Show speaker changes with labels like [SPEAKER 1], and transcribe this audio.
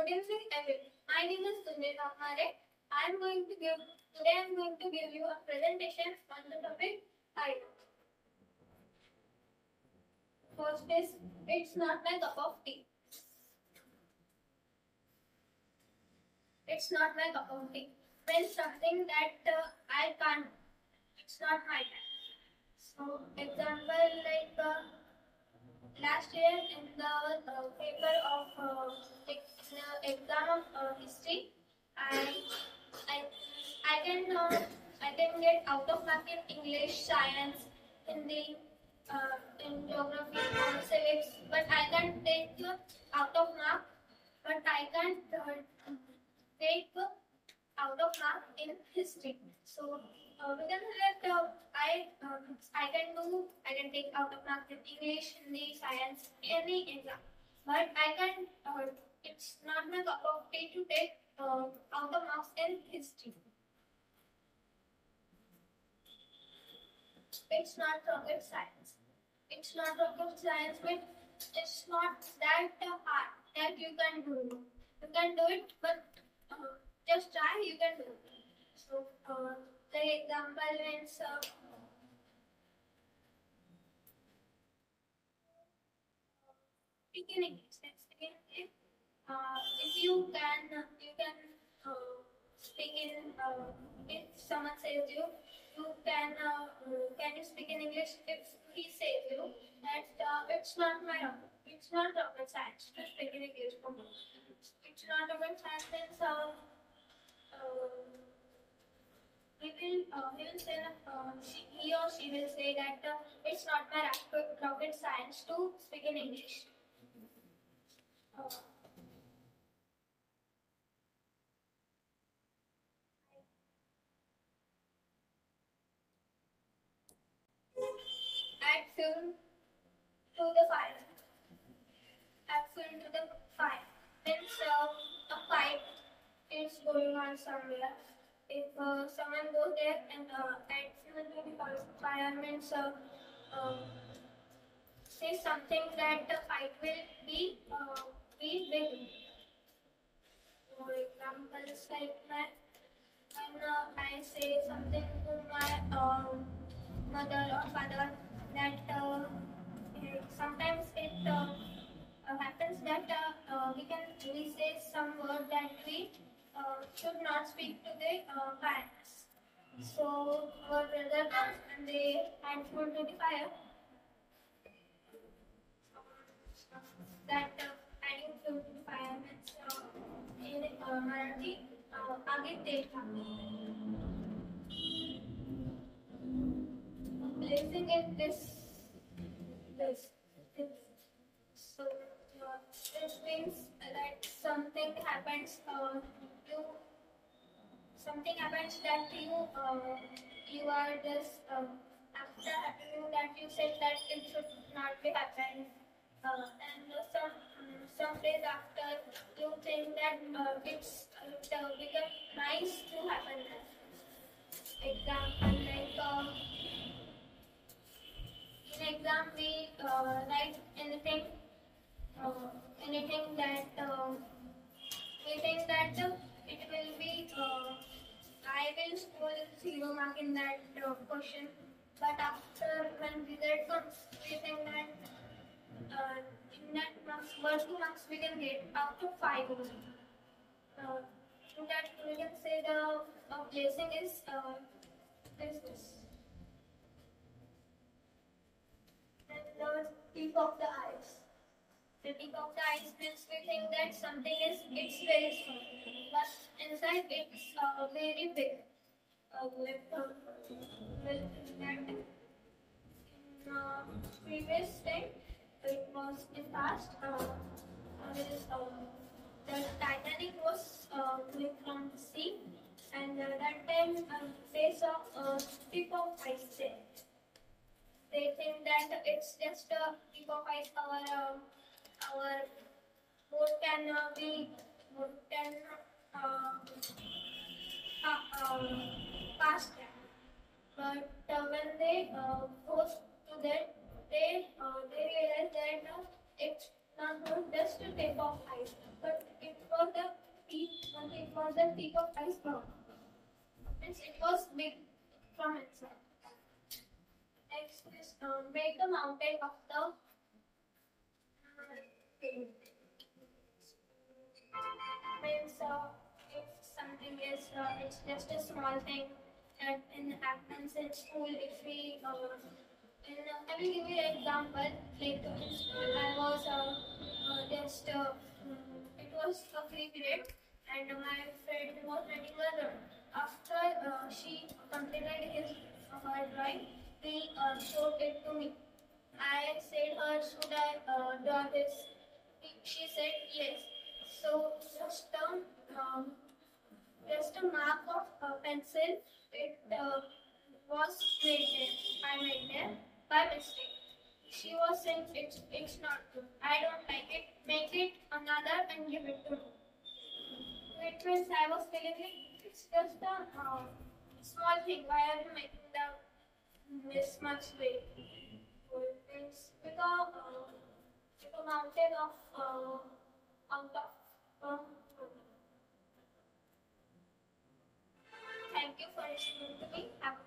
[SPEAKER 1] Good evening, everyone. My name is Sunita Mare. Today I'm going to give you a presentation on the topic I. First is, it's not my cup of tea. It's not my cup of tea. Means something that I can't. It's not my time. So, example like last year in the paper of exam of history, I I I can I can get out of mark in English, science, Hindi, in geography, civics, but I can't take out of mark. But I can't take out of mark in history. So we can say that I can take out of mark in English, Hindi, science, any exam. But I can it's not my cup of tea to take out of marks in history. It's not rocket science. It's not rocket science, but it's not that hard that you can do. You can do it, but just try. You can do it. So the example is beginning. If you can speak in. If someone says you can you speak in English? If he says you that it's not rocket science to speak in English. It's not rocket science. Then he will say that he or she will say that it's not my rocket science to speak in English. Add fuel to the fire. Add fuel to the fire. Means a fight is going on somewhere. If someone goes there and add fuel to the fire, means say something that the fight will be big. For example, like when I say something to my mother or father that sometimes it happens that we say some word that we should not speak to the parents. So our brother comes and they hand fuel to the fire. That adding fuel to the fire means in Marathi आगे तेल placing it this so this means that something happens you something happens that you are just after happening that you said that it should not be happening and some days after you think that it's become nice to happen. Example like in exam we write anything that we think that it will be I will score 0 mark in that question, but after when result comes we think that in that marks 2 marks we can get out of 5. In that we can say the placing is this. And the tip of the eyes. The tip of the eyes means we think that something it's very small, but inside it's very big. Previous time it was in past. The Titanic was going from the sea, and that time they saw a tip of ice there. They think that it's just a tip of ice. Our boat can pass that. But when they goes to that, they realize that it's not just a tip of ice, but it was was the tip of iceberg. It was big from inside. Next is make the mountain of the means if something is it's just a small thing that happens in school. If we I will give you an example. Like in school, I was just it was a free period, and my friend was writing a letter. After she completed her drawing, he showed it to me. I said her, should I draw this? She said yes. So just a mark of pencil. It was made there. I made there by mistake. She was saying it's not good. I don't like it. Make it another and give it to me. It means I was feeling like it's just a small thing. Why are you making this much weight? It's like a mountain of out of. Thank you for listening to me. Have a